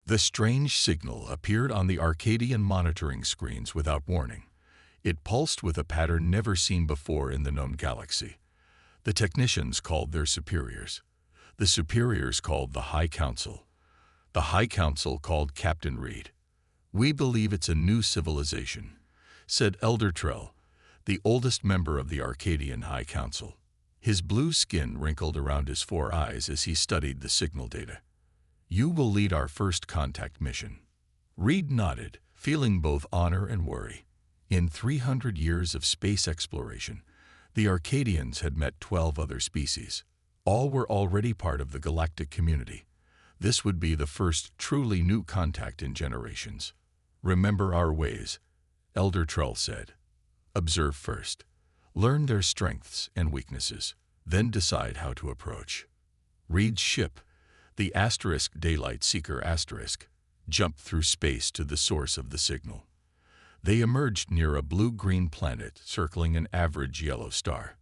The strange signal appeared on the Arcadian monitoring screens without warning. It pulsed with a pattern never seen before in the known galaxy. The technicians called their superiors. The superiors called the High Council. The High Council called Captain Reed. "We believe it's a new civilization," said Elder Trell, the oldest member of the Arcadian High Council. His blue skin wrinkled around his 4 eyes as he studied the signal data. "You will lead our first contact mission." Reed nodded, feeling both honor and worry. In 300 years of space exploration, the Arcadians had met 12 other species. All were already part of the galactic community. This would be the first truly new contact in generations. "Remember our ways," Elder Trell said. "Observe first. Learn their strengths and weaknesses, then decide how to approach." Reed's ship, the Daylight Seeker *, jumped through space to the source of the signal. They emerged near a blue-green planet circling an average yellow star.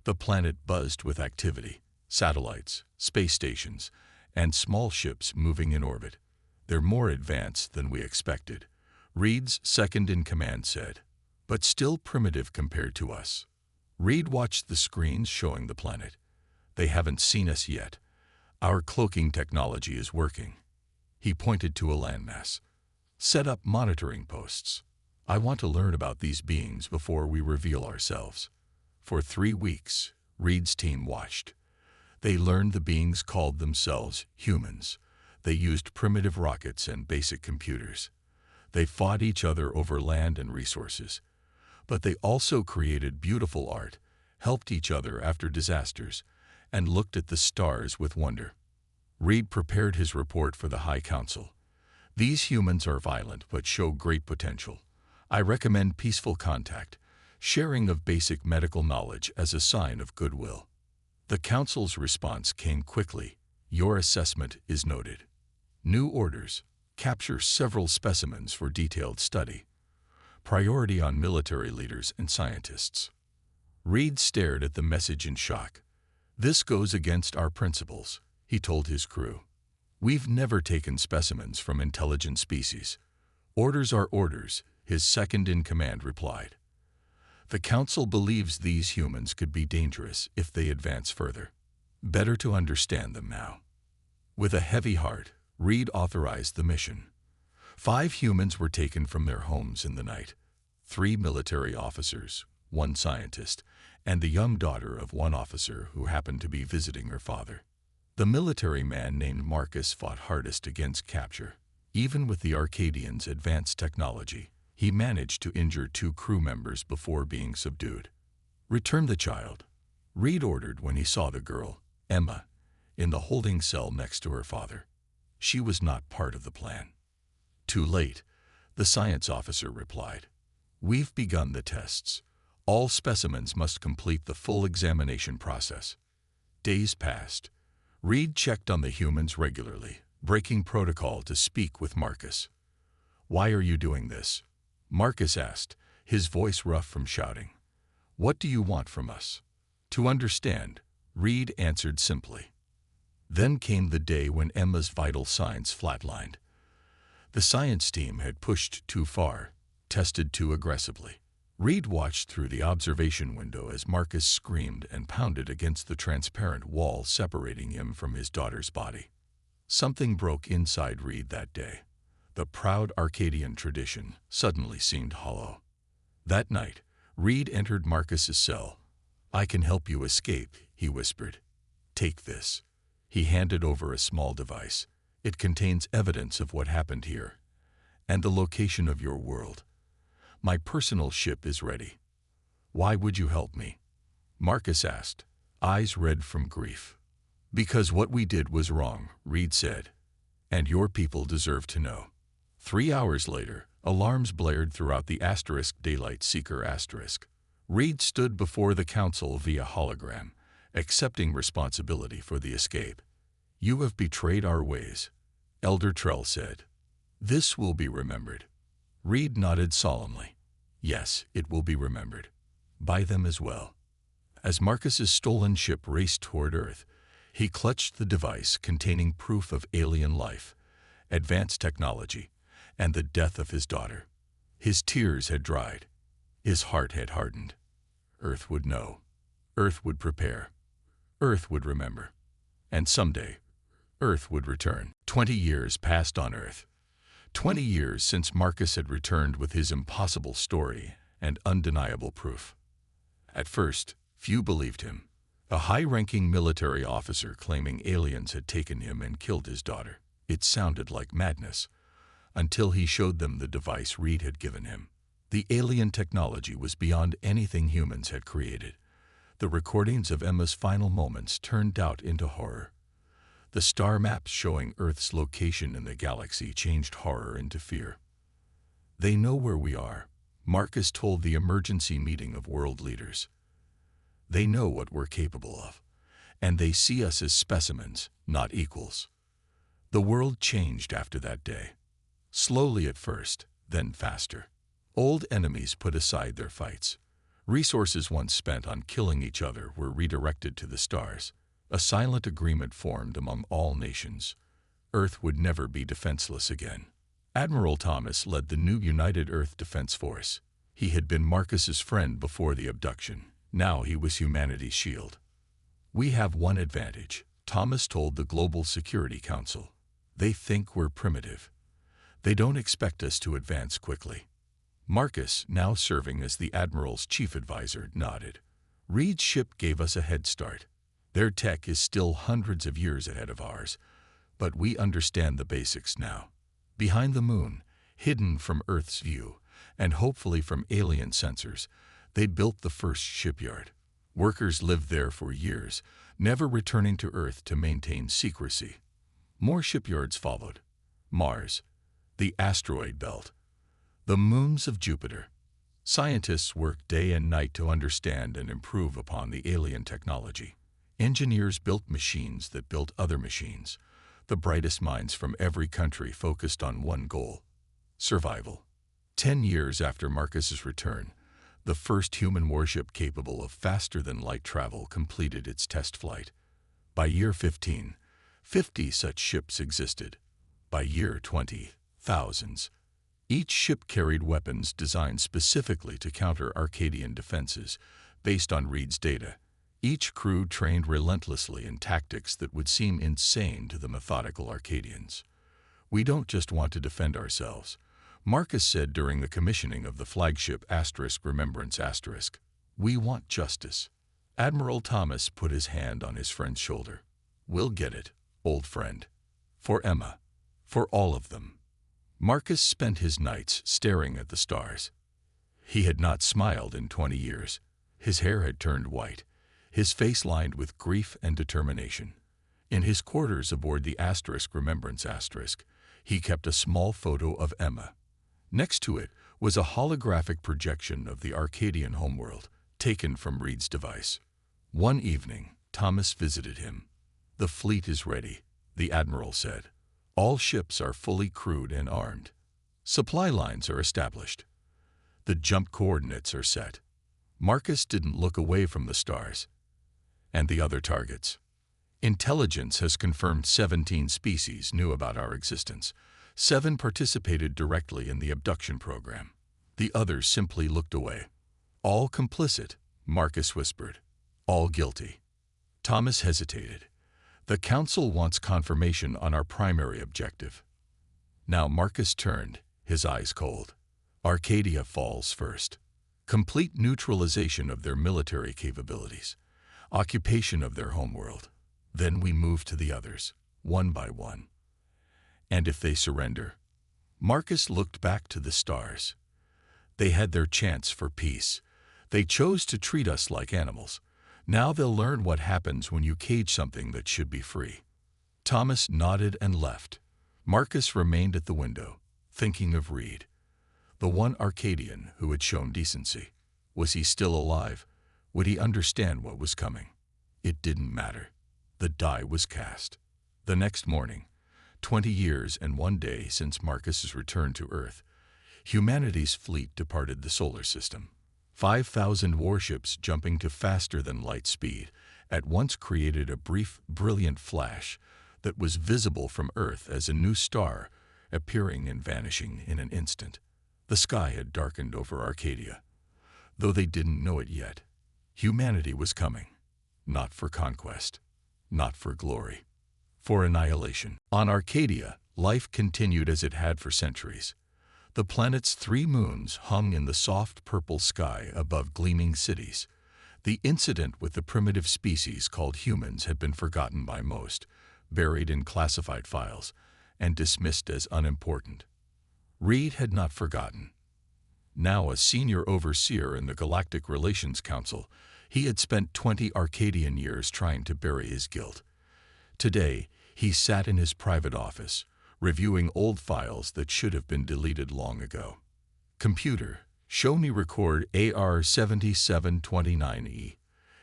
The planet buzzed with activity, satellites, space stations, and small ships moving in orbit. "They're more advanced than we expected," Reed's second-in-command said, "but still primitive compared to us." Reed watched the screens showing the planet. "They haven't seen us yet. Our cloaking technology is working." He pointed to a landmass. "Set up monitoring posts. I want to learn about these beings before we reveal ourselves." For 3 weeks, Reed's team watched. They learned the beings called themselves humans. They used primitive rockets and basic computers. They fought each other over land and resources. But they also created beautiful art, helped each other after disasters, and looked at the stars with wonder. Reed prepared his report for the High Council. "These humans are violent but show great potential. I recommend peaceful contact, sharing of basic medical knowledge as a sign of goodwill." The Council's response came quickly. "Your assessment is noted. New orders: capture several specimens for detailed study. Priority on military leaders and scientists." Reed stared at the message in shock. "This goes against our principles," he told his crew. "We've never taken specimens from intelligent species." "Orders are orders," his second-in-command replied. "The Council believes these humans could be dangerous if they advance further. Better to understand them now." With a heavy heart, Reed authorized the mission. 5 humans were taken from their homes in the night. 3 military officers, 1 scientist, and the young daughter of 1 officer who happened to be visiting her father. The military man named Marcus fought hardest against capture. Even with the Arcadians' advanced technology, he managed to injure 2 crew members before being subdued. "Return the child," Reed ordered when he saw the girl, Emma, in the holding cell next to her father. She was not part of the plan. "Too late," the science officer replied. "We've begun the tests. All specimens must complete the full examination process." Days passed. Reed checked on the humans regularly, breaking protocol to speak with Marcus. "Why are you doing this?" Marcus asked, his voice rough from shouting. "What do you want from us?" "To understand," Reed answered simply. Then came the day when Emma's vital signs flatlined. The science team had pushed too far, tested too aggressively. Reed watched through the observation window as Marcus screamed and pounded against the transparent wall separating him from his daughter's body. Something broke inside Reed that day. The proud Arcadian tradition suddenly seemed hollow. That night, Reed entered Marcus's cell. "I can help you escape," he whispered. "Take this." He handed over a small device. "It contains evidence of what happened here, and the location of your world. My personal ship is ready." "Why would you help me?" Marcus asked, eyes red from grief. "Because what we did was wrong," Reed said, "and your people deserve to know." 3 hours later, alarms blared throughout the Daylight Seeker *. Reed stood before the Council via hologram, accepting responsibility for the escape. "You have betrayed our ways," Elder Trell said. "This will be remembered." Reed nodded solemnly. "Yes, it will be remembered. By them as well." As Marcus's stolen ship raced toward Earth, he clutched the device containing proof of alien life advanced technology, and the death of his daughter. His tears had dried. His heart had hardened. Earth would know. Earth would prepare. Earth would remember. And someday, Earth would return. 20 years passed on Earth. 20 years since Marcus had returned with his impossible story and undeniable proof. At first, few believed him. A high-ranking military officer claiming aliens had taken him and killed his daughter. It sounded like madness, until he showed them the device Reed had given him. The alien technology was beyond anything humans had created. The recordings of Emma's final moments turned doubt into horror. The star maps showing Earth's location in the galaxy changed horror into fear. "They know where we are," Marcus told the emergency meeting of world leaders. "They know what we're capable of, and they see us as specimens, not equals." The world changed after that day. Slowly at first, then faster. Old enemies put aside their fights. Resources once spent on killing each other were redirected to the stars. A silent agreement formed among all nations. Earth would never be defenseless again. Admiral Thomas led the new United Earth Defense Force. He had been Marcus's friend before the abduction. Now he was humanity's shield. "We have one advantage," Thomas told the Global Security Council. "They think we're primitive. They don't expect us to advance quickly." Marcus, now serving as the Admiral's chief advisor, nodded. "Reed's ship gave us a head start. Their tech is still hundreds of years ahead of ours, but we understand the basics now. Behind the moon, hidden from Earth's view, and hopefully from alien sensors, they built the first shipyard. Workers lived there for years, never returning to Earth to maintain secrecy. More shipyards followed. Mars, the asteroid belt, the moons of Jupiter. Scientists worked day and night to understand and improve upon the alien technology. Engineers built machines that built other machines. The brightest minds from every country focused on one goal: survival. 10 years after Marcus's return, the first human warship capable of faster-than-light travel completed its test flight. By year 15, 50 such ships existed. By year 20, thousands. Each ship carried weapons designed specifically to counter Arcadian defenses, based on Reed's data. Each crew trained relentlessly in tactics that would seem insane to the methodical Arcadians. "We don't just want to defend ourselves," Marcus said during the commissioning of the flagship *Remembrance*. "We want justice." Admiral Thomas put his hand on his friend's shoulder. "We'll get it, old friend. For Emma. For all of them." Marcus spent his nights staring at the stars. He had not smiled in 20 years. His hair had turned white, his face lined with grief and determination. In his quarters aboard the *Remembrance*, he kept a small photo of Emma. Next to it was a holographic projection of the Arcadian homeworld, taken from Reed's device. One evening, Thomas visited him. "The fleet is ready," the Admiral said. "All ships are fully crewed and armed. Supply lines are established. The jump coordinates are set." Marcus didn't look away from the stars and the other targets. "Intelligence has confirmed 17 species knew about our existence. 7 participated directly in the abduction program. The others simply looked away." "All complicit," Marcus whispered. "All guilty." Thomas hesitated. "The Council wants confirmation on our primary objective." Now Marcus turned, his eyes cold. "Arcadia falls first. Complete neutralization of their military capabilities. Occupation of their homeworld. Then we move to the others, one by one. And if they surrender?" Marcus looked back to the stars. "They had their chance for peace. They chose to treat us like animals. Now they'll learn what happens when you cage something that should be free." Thomas nodded and left. Marcus remained at the window, thinking of Reed, the one Arcadian who had shown decency. Was he still alive? Would he understand what was coming? It didn't matter. The die was cast. The next morning, 20 years and 1 day since Marcus's return to Earth, humanity's fleet departed the solar system. 5,000 warships jumping to faster-than-light speed at once created a brief, brilliant flash that was visible from Earth as a new star appearing and vanishing in an instant. The sky had darkened over Arcadia, though they didn't know it yet. Humanity was coming, not for conquest, not for glory, for annihilation. On Arcadia, life continued as it had for centuries. The planet's 3 moons hung in the soft purple sky above gleaming cities. The incident with the primitive species called humans had been forgotten by most, buried in classified files, and dismissed as unimportant. Reed had not forgotten. Now a senior overseer in the Galactic Relations Council, he had spent 20 Arcadian years trying to bury his guilt. Today, he sat in his private office, reviewing old files that should have been deleted long ago. Computer, show me record AR-7729E,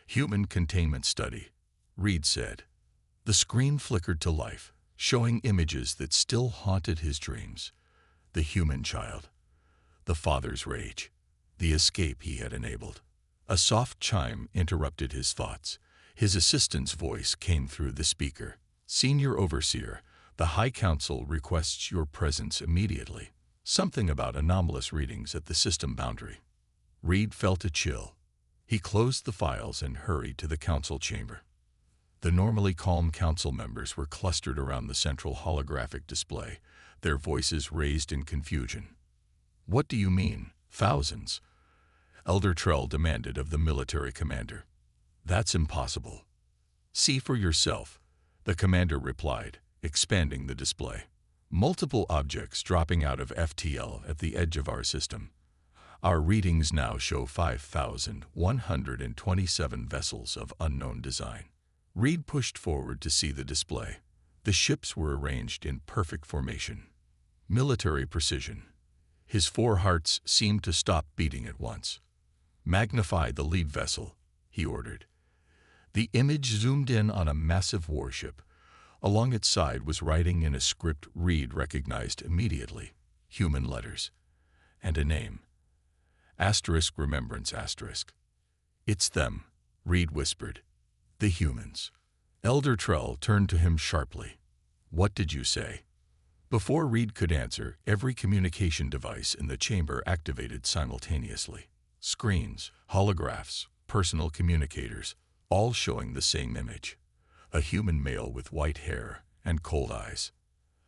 Human Containment Study, Reed said. The screen flickered to life, showing images that still haunted his dreams. The human child, the father's rage, the escape he had enabled. A soft chime interrupted his thoughts. His assistant's voice came through the speaker. Senior Overseer, the High Council requests your presence immediately. Something about anomalous readings at the system boundary. Reed felt a chill. He closed the files and hurried to the council chamber. The normally calm council members were clustered around the central holographic display, their voices raised in confusion. What do you mean, thousands? Elder Trell demanded of the military commander. That's impossible. See for yourself, the commander replied, expanding the display. Multiple objects dropping out of FTL at the edge of our system. Our readings now show 5,127 vessels of unknown design. Reed pushed forward to see the display. The ships were arranged in perfect formation. Military precision. His 4 hearts seemed to stop beating at once. Magnify the lead vessel, he ordered. The image zoomed in on a massive warship. Along its side was writing in a script Reed recognized immediately. Human letters. And a name. Asterisk remembrance asterisk. It's them, Reed whispered. The humans. Elder Trell turned to him sharply. What did you say? Before Reed could answer, every communication device in the chamber activated simultaneously. Screens, holographs, personal communicators, all showing the same image. A human male with white hair and cold eyes.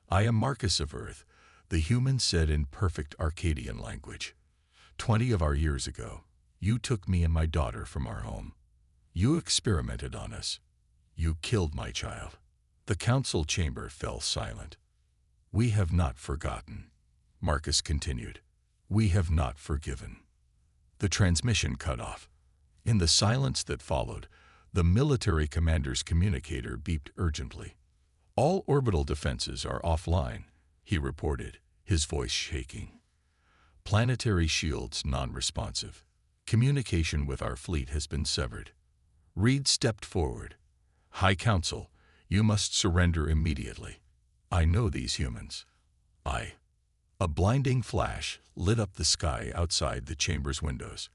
I am Marcus of Earth, the human said in perfect Arcadian language. 20 of our years ago, you took me and my daughter from our home. You experimented on us. You killed my child. The council chamber fell silent. We have not forgotten, Marcus continued. We have not forgiven. The transmission cut off. In the silence that followed, the military commander's communicator beeped urgently. All orbital defenses are offline, he reported, his voice shaking. Planetary shields non-responsive. Communication with our fleet has been severed. Reed stepped forward. High Council, you must surrender immediately. I know these humans. A blinding flash lit up the sky outside the chamber's windows.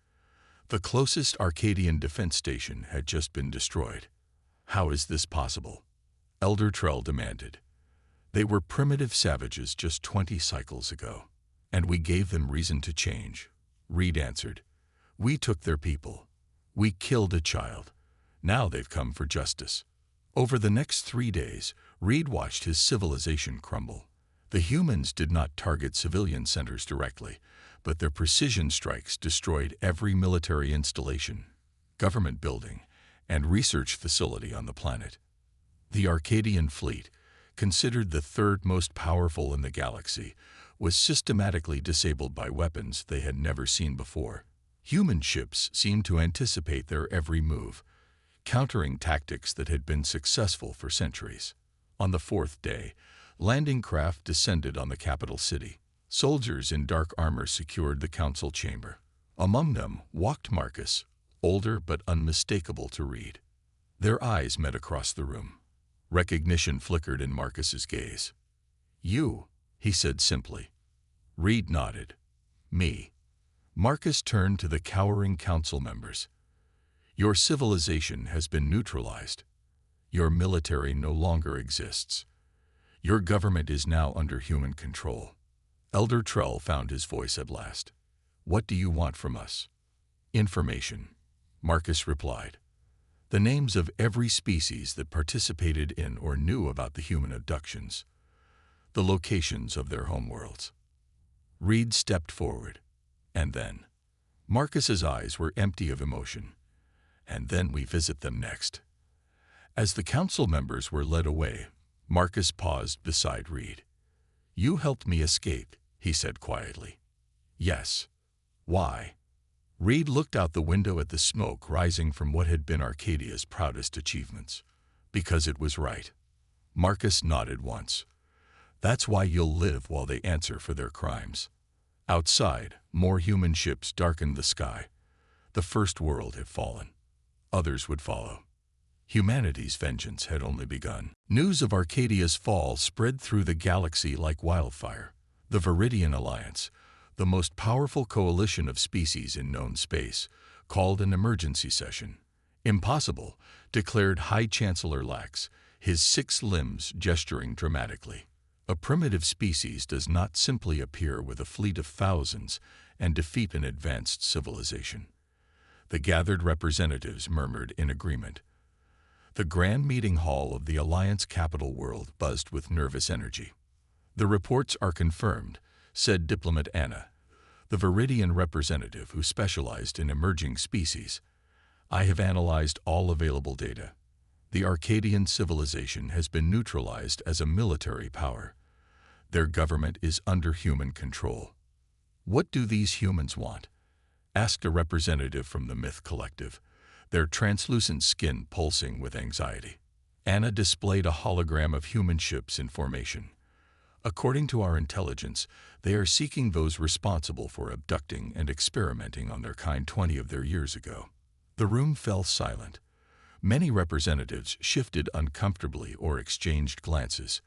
The closest Arcadian defense station had just been destroyed. How is this possible? Elder Trell demanded. They were primitive savages just 20 cycles ago, and we gave them reason to change, Reed answered. We took their people. We killed a child. Now they've come for justice. Over the next 3 days, Reed watched his civilization crumble. The humans did not target civilian centers directly, but their precision strikes destroyed every military installation, government building, and research facility on the planet. The Arcadian fleet, considered the 3rd most powerful in the galaxy, was systematically disabled by weapons they had never seen before. Human ships seemed to anticipate their every move, countering tactics that had been successful for centuries. On the 4th day, landing craft descended on the capital city. Soldiers in dark armor secured the council chamber. Among them walked Marcus, older but unmistakable to Reed. Their eyes met across the room. Recognition flickered in Marcus's gaze. You, he said simply. Reed nodded. Me. Marcus turned to the cowering council members. Your civilization has been neutralized. Your military no longer exists. Your government is now under human control. Elder Trell found his voice at last. What do you want from us? Information, Marcus replied. The names of every species that participated in or knew about the human abductions. The locations of their homeworlds. Reed stepped forward. And then, Marcus's eyes were empty of emotion. And then we visit them next. As the council members were led away, Marcus paused beside Reed. You helped me escape, he said quietly. Yes. Why? Reed looked out the window at the smoke rising from what had been Arcadia's proudest achievements. Because it was right. Marcus nodded once. That's why you'll live while they answer for their crimes. Outside, more human ships darkened the sky. The first world had fallen. Others would follow. Humanity's vengeance had only begun. News of Arcadia's fall spread through the galaxy like wildfire. The Viridian Alliance, the most powerful coalition of species in known space, called an emergency session. Impossible, declared High Chancellor Lax, his 6 limbs gesturing dramatically. A primitive species does not simply appear with a fleet of thousands and defeat an advanced civilization. The gathered representatives murmured in agreement. The grand meeting hall of the Alliance capital world buzzed with nervous energy. The reports are confirmed, said diplomat Anna, the Viridian representative who specialized in emerging species. I have analyzed all available data. The Arcadian civilization has been neutralized as a military power. Their government is under human control. What do these humans want? Asked a representative from the Myth Collective, their translucent skin pulsing with anxiety. Anna displayed a hologram of human ships in formation. According to our intelligence, they are seeking those responsible for abducting and experimenting on their kind 20 of their years ago. The room fell silent. Many representatives shifted uncomfortably or exchanged glances.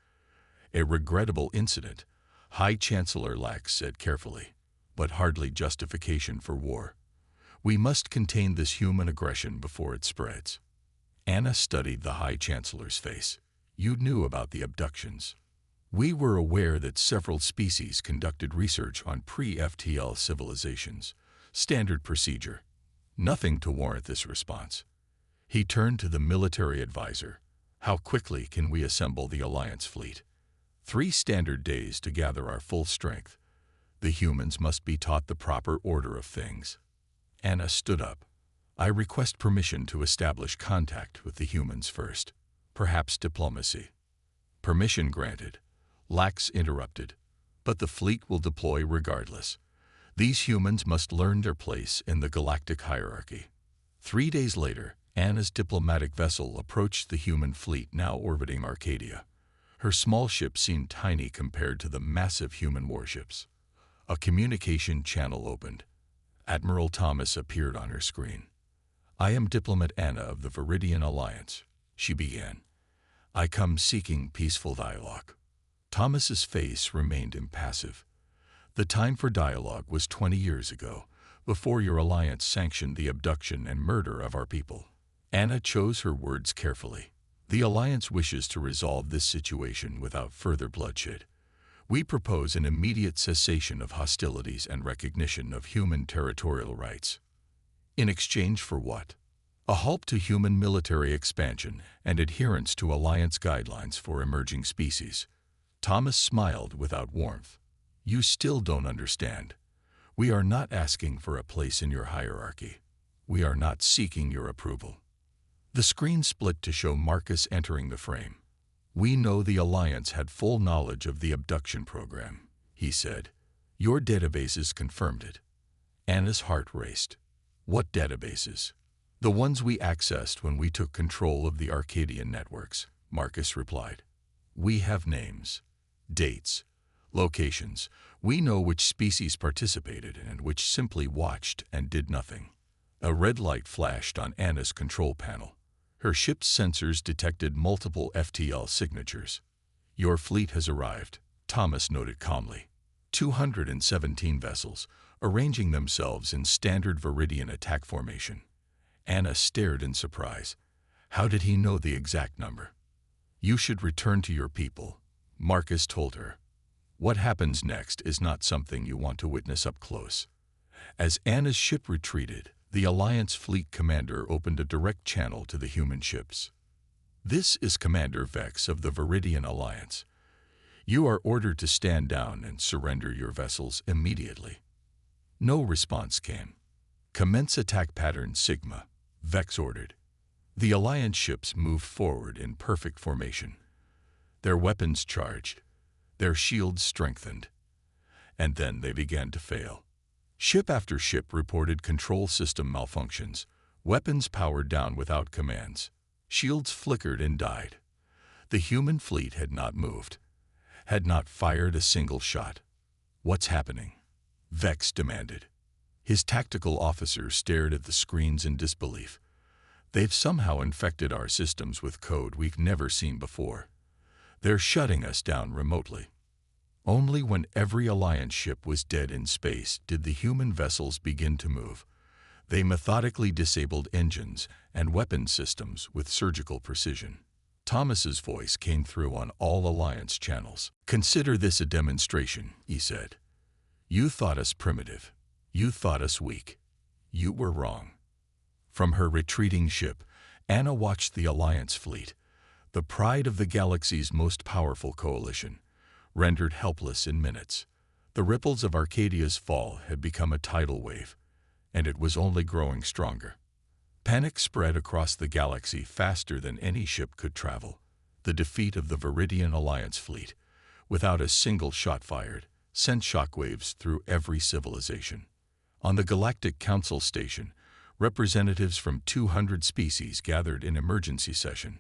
A regrettable incident, High Chancellor Lax said carefully, but hardly justification for war. We must contain this human aggression before it spreads. Anna studied the High Chancellor's face. You knew about the abductions. We were aware that several species conducted research on pre-FTL civilizations. Standard procedure. Nothing to warrant this response. He turned to the military advisor. How quickly can we assemble the Alliance fleet? 3 standard days to gather our full strength. The humans must be taught the proper order of things. Anna stood up. I request permission to establish contact with the humans first. Perhaps diplomacy. Permission granted. Lax interrupted. But the fleet will deploy regardless. These humans must learn their place in the galactic hierarchy. 3 days later, Anna's diplomatic vessel approached the human fleet now orbiting Arcadia. Her small ship seemed tiny compared to the massive human warships. A communication channel opened. Admiral Thomas appeared on her screen. I am Diplomat Anna of the Viridian Alliance, she began. I come seeking peaceful dialogue. Thomas's face remained impassive. The time for dialogue was 20 years ago, before your alliance sanctioned the abduction and murder of our people. Anna chose her words carefully. The alliance wishes to resolve this situation without further bloodshed. We propose an immediate cessation of hostilities and recognition of human territorial rights. In exchange for what? A halt to human military expansion and adherence to alliance guidelines for emerging species. Thomas smiled without warmth. You still don't understand. We are not asking for a place in your hierarchy. We are not seeking your approval. The screen split to show Marcus entering the frame. We know the Alliance had full knowledge of the abduction program, he said. Your databases confirmed it. Anna's heart raced. What databases? The ones we accessed when we took control of the Arcadian networks, Marcus replied. We have names, dates, locations. We know which species participated and which simply watched and did nothing. A red light flashed on Anna's control panel. Her ship's sensors detected multiple FTL signatures. Your fleet has arrived, Thomas noted calmly. 217 vessels, arranging themselves in standard Viridian attack formation. Anna stared in surprise. How did he know the exact number? You should return to your people, Marcus told her. What happens next is not something you want to witness up close. As Anna's ship retreated, the Alliance fleet commander opened a direct channel to the human ships. This is Commander Vex of the Viridian Alliance. You are ordered to stand down and surrender your vessels immediately. No response came. Commence attack pattern Sigma, Vex ordered. The Alliance ships moved forward in perfect formation. Their weapons charged, their shields strengthened, and then they began to fail. Ship after ship reported control system malfunctions, weapons powered down without commands, shields flickered and died. The human fleet had not moved, had not fired a single shot. What's happening? Vex demanded. His tactical officers stared at the screens in disbelief. They've somehow infected our systems with code we've never seen before. They're shutting us down remotely. Only when every Alliance ship was dead in space did the human vessels begin to move. They methodically disabled engines and weapon systems with surgical precision. Thomas's voice came through on all Alliance channels. Consider this a demonstration, he said. You thought us primitive. You thought us weak. You were wrong. From her retreating ship, Anna watched the Alliance fleet, the pride of the galaxy's most powerful coalition, rendered helpless in minutes. The ripples of Arcadia's fall had become a tidal wave, and it was only growing stronger. Panic spread across the galaxy faster than any ship could travel. The defeat of the Viridian Alliance fleet, without a single shot fired, sent shockwaves through every civilization. On the Galactic Council station, representatives from 200 species gathered in emergency session.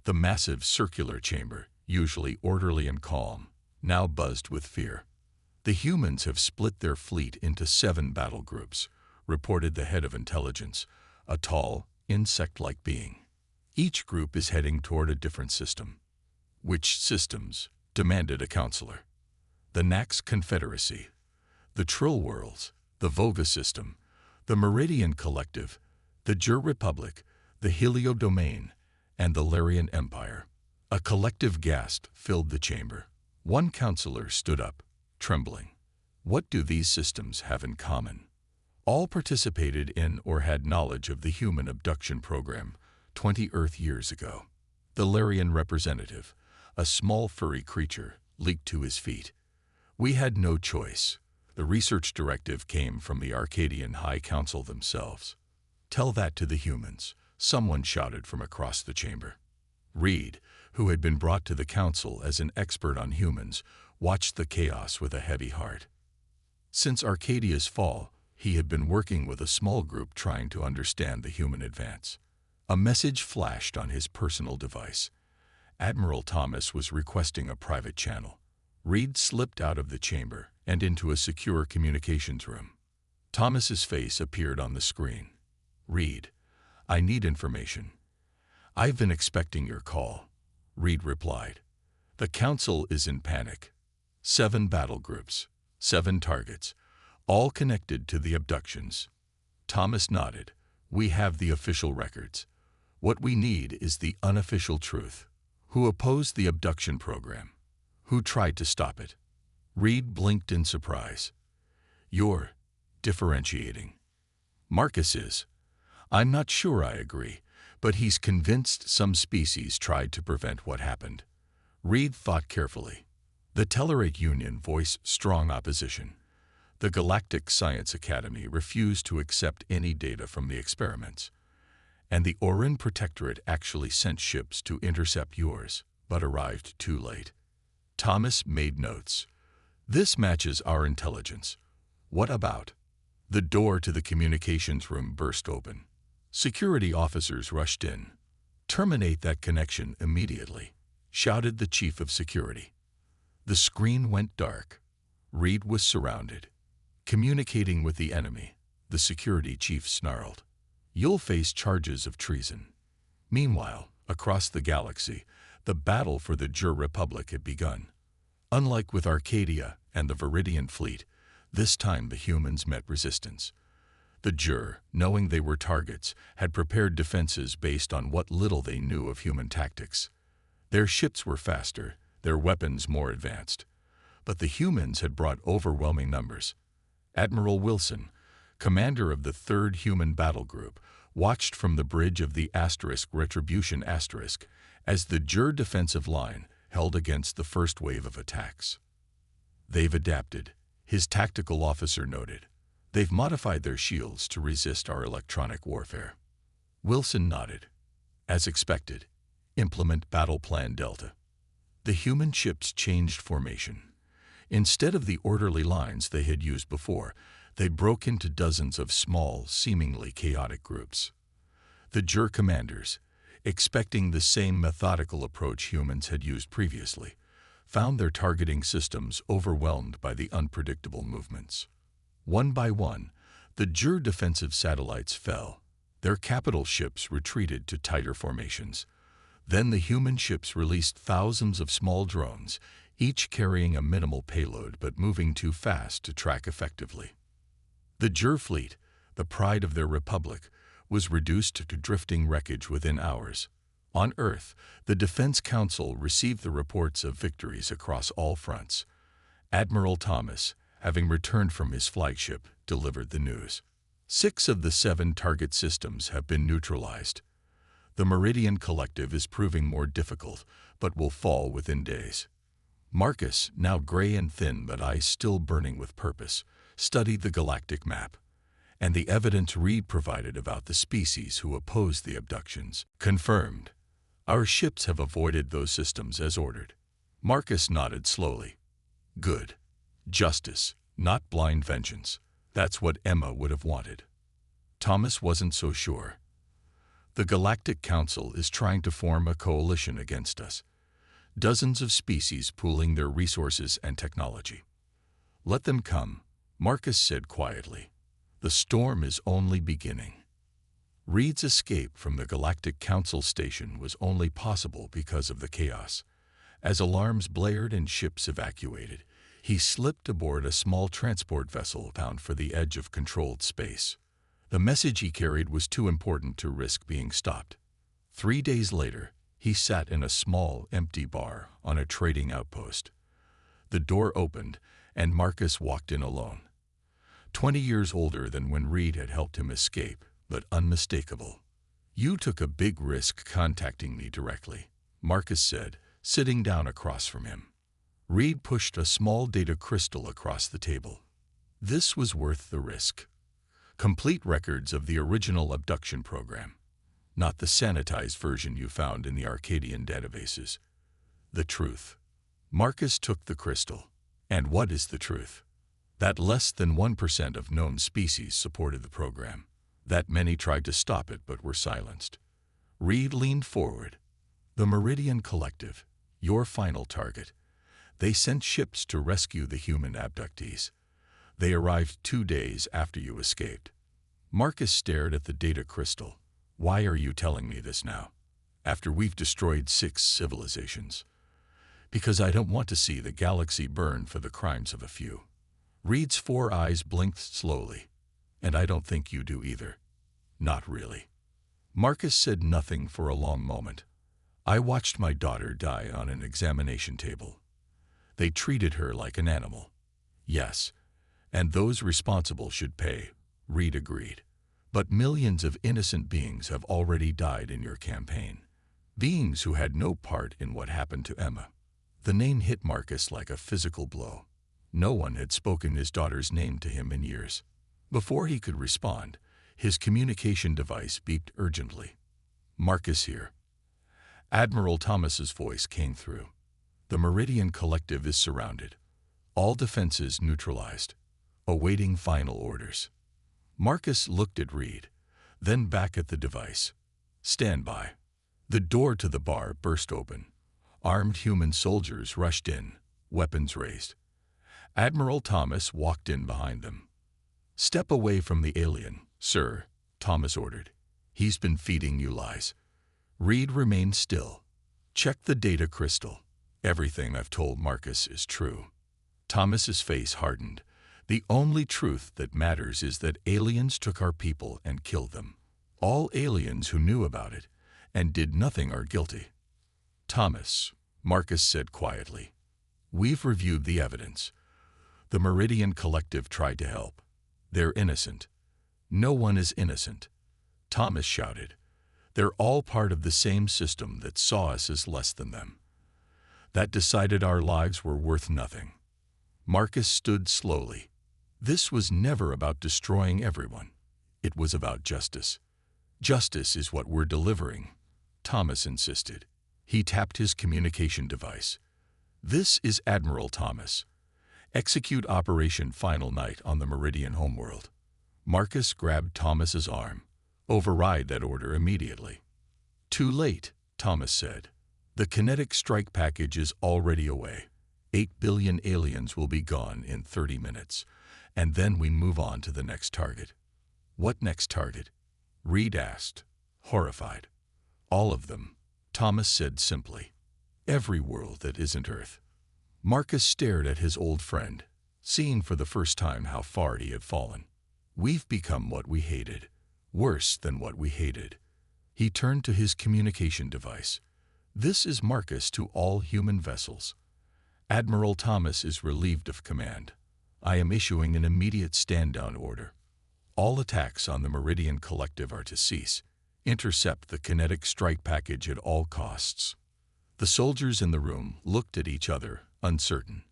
The massive circular chamber, usually orderly and calm, now buzzed with fear. The humans have split their fleet into 7 battle groups, reported the head of intelligence, a tall, insect-like being. Each group is heading toward a different system. Which systems? Demanded a counselor. The Nax Confederacy, the Trill Worlds, the Vova System, the Meridian Collective, the Jur Republic, the Helio Domain, and the Larian Empire. A collective gasp filled the chamber. One counselor stood up, trembling. What do these systems have in common? All participated in or had knowledge of the human abduction program 20 Earth years ago. The Larian representative, a small furry creature, leaped to his feet. We had no choice. The research directive came from the Arcadian High Council themselves. Tell that to the humans, someone shouted from across the chamber. Reed, who had been brought to the council as an expert on humans, watched the chaos with a heavy heart. Since Arcadia's fall, he had been working with a small group trying to understand the human advance. A message flashed on his personal device. Admiral Thomas was requesting a private channel. Reed slipped out of the chamber and into a secure communications room. Thomas's face appeared on the screen. Reed, I need information. I've been expecting your call, Reed replied. The council is in panic. 7 battle groups, 7 targets, all connected to the abductions. Thomas nodded. We have the official records. What we need is the unofficial truth. Who opposed the abduction program? Who tried to stop it? Reed blinked in surprise. You're differentiating. Marcus is. I'm not sure I agree, but he's convinced some species tried to prevent what happened. Reed thought carefully. The Tellarate Union voiced strong opposition. The Galactic Science Academy refused to accept any data from the experiments. And the Orin Protectorate actually sent ships to intercept yours, but arrived too late. Thomas made notes. This matches our intelligence. What about? The door to the communications room burst open. Security officers rushed in. Terminate that connection immediately, shouted the chief of security. The screen went dark. Reed was surrounded. Communicating with the enemy, the security chief snarled. You'll face charges of treason. Meanwhile, across the galaxy, the battle for the Jur Republic had begun. Unlike with Arcadia and the Viridian fleet, this time the humans met resistance. The Jur, knowing they were targets, had prepared defenses based on what little they knew of human tactics. Their ships were faster, their weapons more advanced. But the humans had brought overwhelming numbers. Admiral Wilson, commander of the 3rd Human Battle Group, watched from the bridge of the Retribution as the Jur defensive line held against the first wave of attacks. "They've adapted," his tactical officer noted. "They've modified their shields to resist our electronic warfare." Wilson nodded. "As expected, implement Battle Plan Delta." The human ships changed formation. Instead of the orderly lines they had used before, they broke into dozens of small, seemingly chaotic groups. The Jur commanders, expecting the same methodical approach humans had used previously, found their targeting systems overwhelmed by the unpredictable movements. One by one, the Jur defensive satellites fell. Their capital ships retreated to tighter formations. Then the human ships released thousands of small drones, each carrying a minimal payload but moving too fast to track effectively. The Jur fleet, the pride of their republic, was reduced to drifting wreckage within hours. On Earth, the Defense Council received the reports of victories across all fronts. Admiral Thomas, having returned from his flagship, delivered the news. 6 of the 7 target systems have been neutralized. The Meridian Collective is proving more difficult, but will fall within days. Marcus, now gray and thin but eyes still burning with purpose, studied the galactic map, and the evidence Reed provided about the species who opposed the abductions confirmed. "Our ships have avoided those systems as ordered." Marcus nodded slowly. "Good. Justice, not blind vengeance. That's what Emma would have wanted." Thomas wasn't so sure. "The Galactic Council is trying to form a coalition against us. Dozens of species pooling their resources and technology." "Let them come," Marcus said quietly. "The storm is only beginning." Reed's escape from the Galactic Council station was only possible because of the chaos. As alarms blared and ships evacuated, he slipped aboard a small transport vessel bound for the edge of controlled space. The message he carried was too important to risk being stopped. 3 days later, he sat in a small, empty bar on a trading outpost. The door opened, and Marcus walked in alone. 20 years older than when Reed had helped him escape, but unmistakable. "You took a big risk contacting me directly," Marcus said, sitting down across from him. Reed pushed a small data crystal across the table. "This was worth the risk. Complete records of the original abduction program. Not the sanitized version you found in the Arcadian databases. The truth." Marcus took the crystal. "And what is the truth?" "That less than 1% of known species supported the program. That many tried to stop it but were silenced." Reed leaned forward. "The Meridian Collective, your final target. They sent ships to rescue the human abductees. They arrived 2 days after you escaped." Marcus stared at the data crystal. "Why are you telling me this now, after we've destroyed 6 civilizations?" "Because I don't want to see the galaxy burn for the crimes of a few." Reed's 4 eyes blinked slowly. "And I don't think you do either." "Not really." Marcus said nothing for a long moment. "I watched my daughter die on an examination table. They treated her like an animal." "Yes, and those responsible should pay," Reed agreed. "But millions of innocent beings have already died in your campaign. Beings who had no part in what happened to Emma." The name hit Marcus like a physical blow. No one had spoken his daughter's name to him in years. Before he could respond, his communication device beeped urgently. "Marcus here." Admiral Thomas's voice came through. "The Meridian Collective is surrounded. All defenses neutralized. Awaiting final orders." Marcus looked at Reed, then back at the device. "Stand by." The door to the bar burst open. Armed human soldiers rushed in, weapons raised. Admiral Thomas walked in behind them. "Step away from the alien, sir," Thomas ordered. "He's been feeding you lies." Reed remained still. "Check the data crystal. Everything I've told Marcus is true." Thomas's face hardened. "The only truth that matters is that aliens took our people and killed them. All aliens who knew about it and did nothing are guilty." "Thomas," Marcus said quietly. "We've reviewed the evidence. The Meridian Collective tried to help. They're innocent." "No one is innocent," Thomas shouted. "They're all part of the same system that saw us as less than them, that decided our lives were worth nothing." Marcus stood slowly. "This was never about destroying everyone. It was about justice." "Justice is what we're delivering," Thomas insisted. He tapped his communication device. "This is Admiral Thomas. Execute Operation Final Night on the Meridian homeworld." Marcus grabbed Thomas's arm. "Override that order immediately." "Too late," Thomas said. "The kinetic strike package is already away. 8 billion aliens will be gone in 30 minutes, and then we move on to the next target." "What next target?" Reed asked, horrified. "All of them," Thomas said simply. "Every world that isn't Earth." Marcus stared at his old friend, seeing for the first time how far he had fallen. "We've become what we hated, worse than what we hated." He turned to his communication device. "This is Marcus to all human vessels. Admiral Thomas is relieved of command. I am issuing an immediate stand-down order. All attacks on the Meridian Collective are to cease. Intercept the kinetic strike package at all costs." The soldiers in the room looked at each other, uncertain.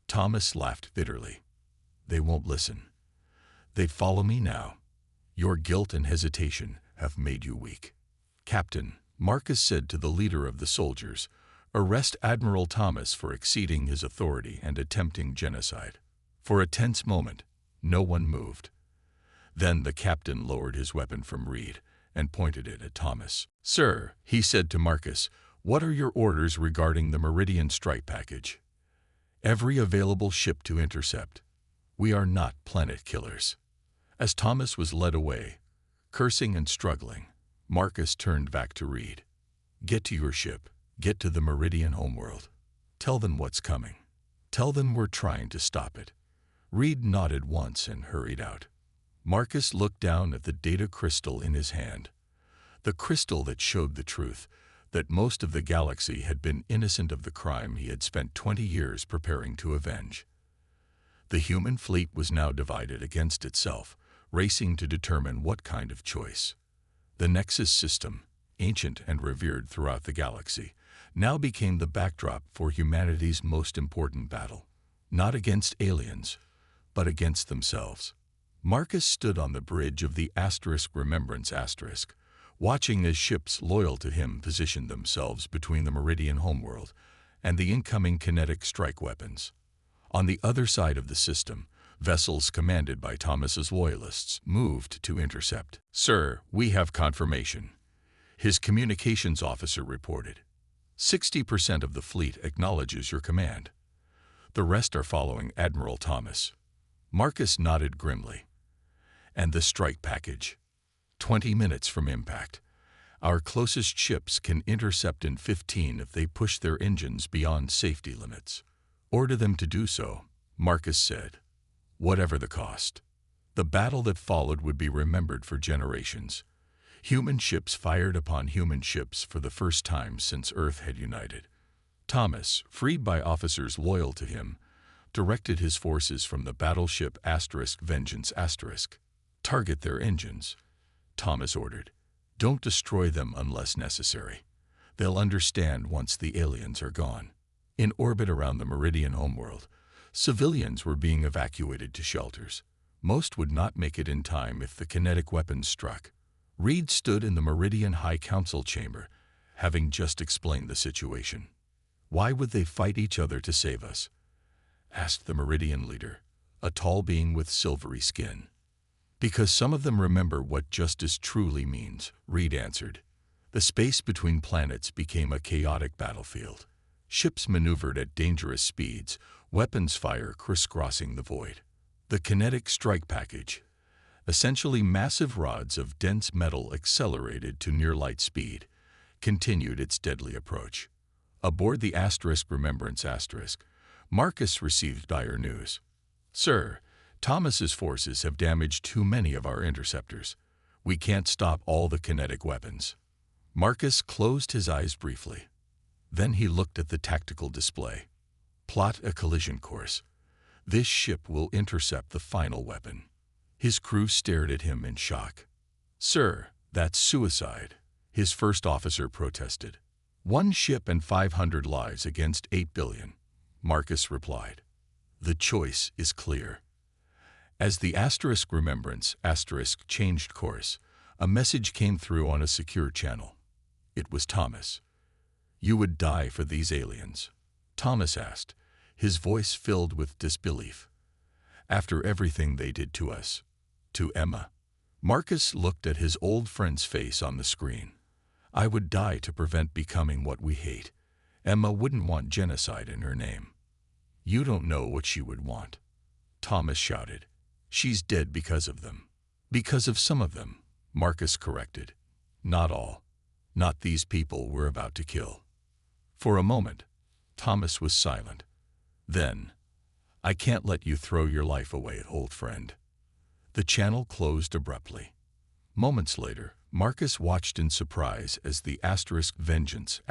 Thomas laughed bitterly. "They won't listen. They'd follow me now. Your guilt and hesitation have made you weak." "Captain," Marcus said to the leader of the soldiers, "arrest Admiral Thomas for exceeding his authority and attempting genocide." For a tense moment, no one moved. Then the captain lowered his weapon from Reed and pointed it at Thomas. "Sir," he said to Marcus, "what are your orders regarding the Meridian strike package?" "Every available ship to intercept. We are not planet killers." As Thomas was led away, cursing and struggling, Marcus turned back to Reed. "Get to your ship. Get to the Meridian homeworld. Tell them what's coming. Tell them we're trying to stop it." Reed nodded once and hurried out. Marcus looked down at the data crystal in his hand. The crystal that showed the truth, that most of the galaxy had been innocent of the crime he had spent 20 years preparing to avenge. The human fleet was now divided against itself, racing to determine what kind of choice. The Nexus system, ancient and revered throughout the galaxy, now became the backdrop for humanity's most important battle. Not against aliens, but against themselves. Marcus stood on the bridge of the Remembrance Asterisk, watching as ships loyal to him positioned themselves between the Meridian homeworld and the incoming kinetic strike weapons. On the other side of the system, vessels commanded by Thomas's loyalists moved to intercept. "Sir, we have confirmation," his communications officer reported. 60% of the fleet acknowledges your command. The rest are following Admiral Thomas." Marcus nodded grimly. "And the strike package? 20 minutes from impact. Our closest ships can intercept in 15 if they push their engines beyond safety limits." "Order them to do so," Marcus said. "Whatever the cost." The battle that followed would be remembered for generations. Human ships fired upon human ships for the first time since Earth had united. Thomas, freed by officers loyal to him, directed his forces from the battleship Vengeance *. "Target their engines," Thomas ordered. "Don't destroy them unless necessary. They'll understand once the aliens are gone." In orbit around the Meridian homeworld, civilians were being evacuated to shelters. Most would not make it in time if the kinetic weapons struck. Reed stood in the Meridian High Council chamber, having just explained the situation. "Why would they fight each other to save us?" asked the Meridian leader, a tall being with silvery skin. "Because some of them remember what justice truly means," Reed answered. The space between planets became a chaotic battlefield. Ships maneuvered at dangerous speeds, weapons fire crisscrossing the void. The kinetic strike package, essentially massive rods of dense metal accelerated to near-light speed, continued its deadly approach. Aboard the Remembrance Asterisk, Marcus received dire news. "Sir, Thomas's forces have damaged too many of our interceptors. We can't stop all the kinetic weapons." Marcus closed his eyes briefly. Then he looked at the tactical display. Plot a collision course. This ship will intercept the final weapon. His crew stared at him in shock. "Sir, that's suicide," his first officer protested. "One ship and 500 lives against 8 billion, Marcus replied. "The choice is clear." As the *Remembrance* changed course, a message came through on a secure channel. It was Thomas. "You would die for these aliens?" Thomas asked, his voice filled with disbelief. "After everything they did to us." To Emma. Marcus looked at his old friend's face on the screen. "I would die to prevent becoming what we hate." Emma wouldn't want genocide in her name. "You don't know what she would want," Thomas shouted. "She's dead because of them." "Because of some of them," Marcus corrected. "Not all. Not these people we're about to kill." For a moment, Thomas was silent. Then, "I can't let you throw your life away, old friend." The channel closed abruptly. Moments later, Marcus watched in surprise as the *Vengeance*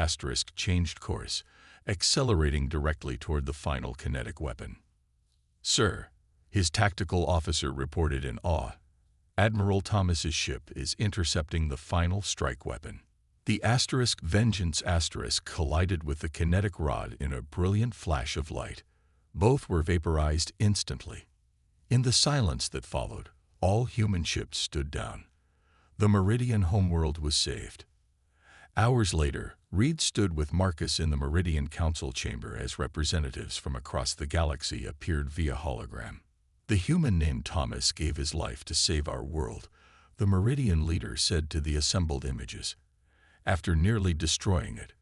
changed course, accelerating directly toward the final kinetic weapon. "Sir," his tactical officer reported in awe, "Admiral Thomas's ship is intercepting the final strike weapon." The *Vengeance* collided with the kinetic rod in a brilliant flash of light. Both were vaporized instantly. In the silence that followed, all human ships stood down. The Meridian homeworld was saved. Hours later, Reed stood with Marcus in the Meridian Council chamber as representatives from across the galaxy appeared via hologram. "The human named Thomas gave his life to save our world," the Meridian leader said to the assembled images. "After nearly destroying it,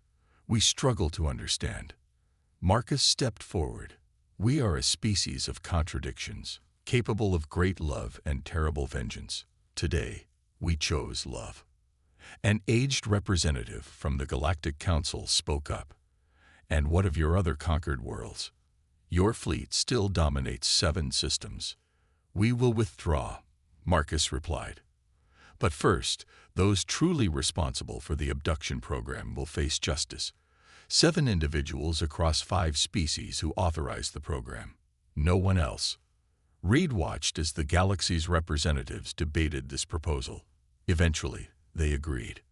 we struggle to understand." Marcus stepped forward. "We are a species of contradictions, capable of great love and terrible vengeance. Today, we chose love." An aged representative from the Galactic Council spoke up. "And what of your other conquered worlds? Your fleet still dominates 7 systems." "We will withdraw," Marcus replied. "But first, those truly responsible for the abduction program will face justice. 7 individuals across 5 species who authorized the program. No one else." Reed watched as the galaxy's representatives debated this proposal. Eventually, they agreed.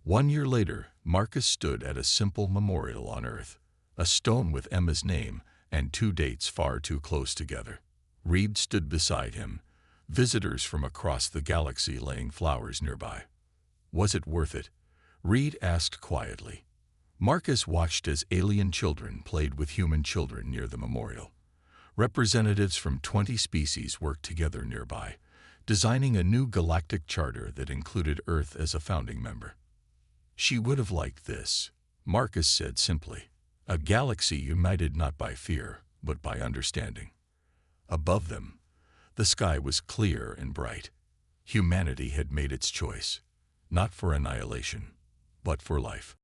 1 year later, Marcus stood at a simple memorial on Earth, a stone with Emma's name and 2 dates far too close together. Reed stood beside him, visitors from across the galaxy laying flowers nearby. "Was it worth it?" Reed asked quietly. Marcus watched as alien children played with human children near the memorial. Representatives from 20 species worked together nearby, designing a new galactic charter that included Earth as a founding member. "She would have liked this," Marcus said simply. "A galaxy united not by fear, but by understanding." Above them, the sky was clear and bright. Humanity had made its choice, not for annihilation, but for life.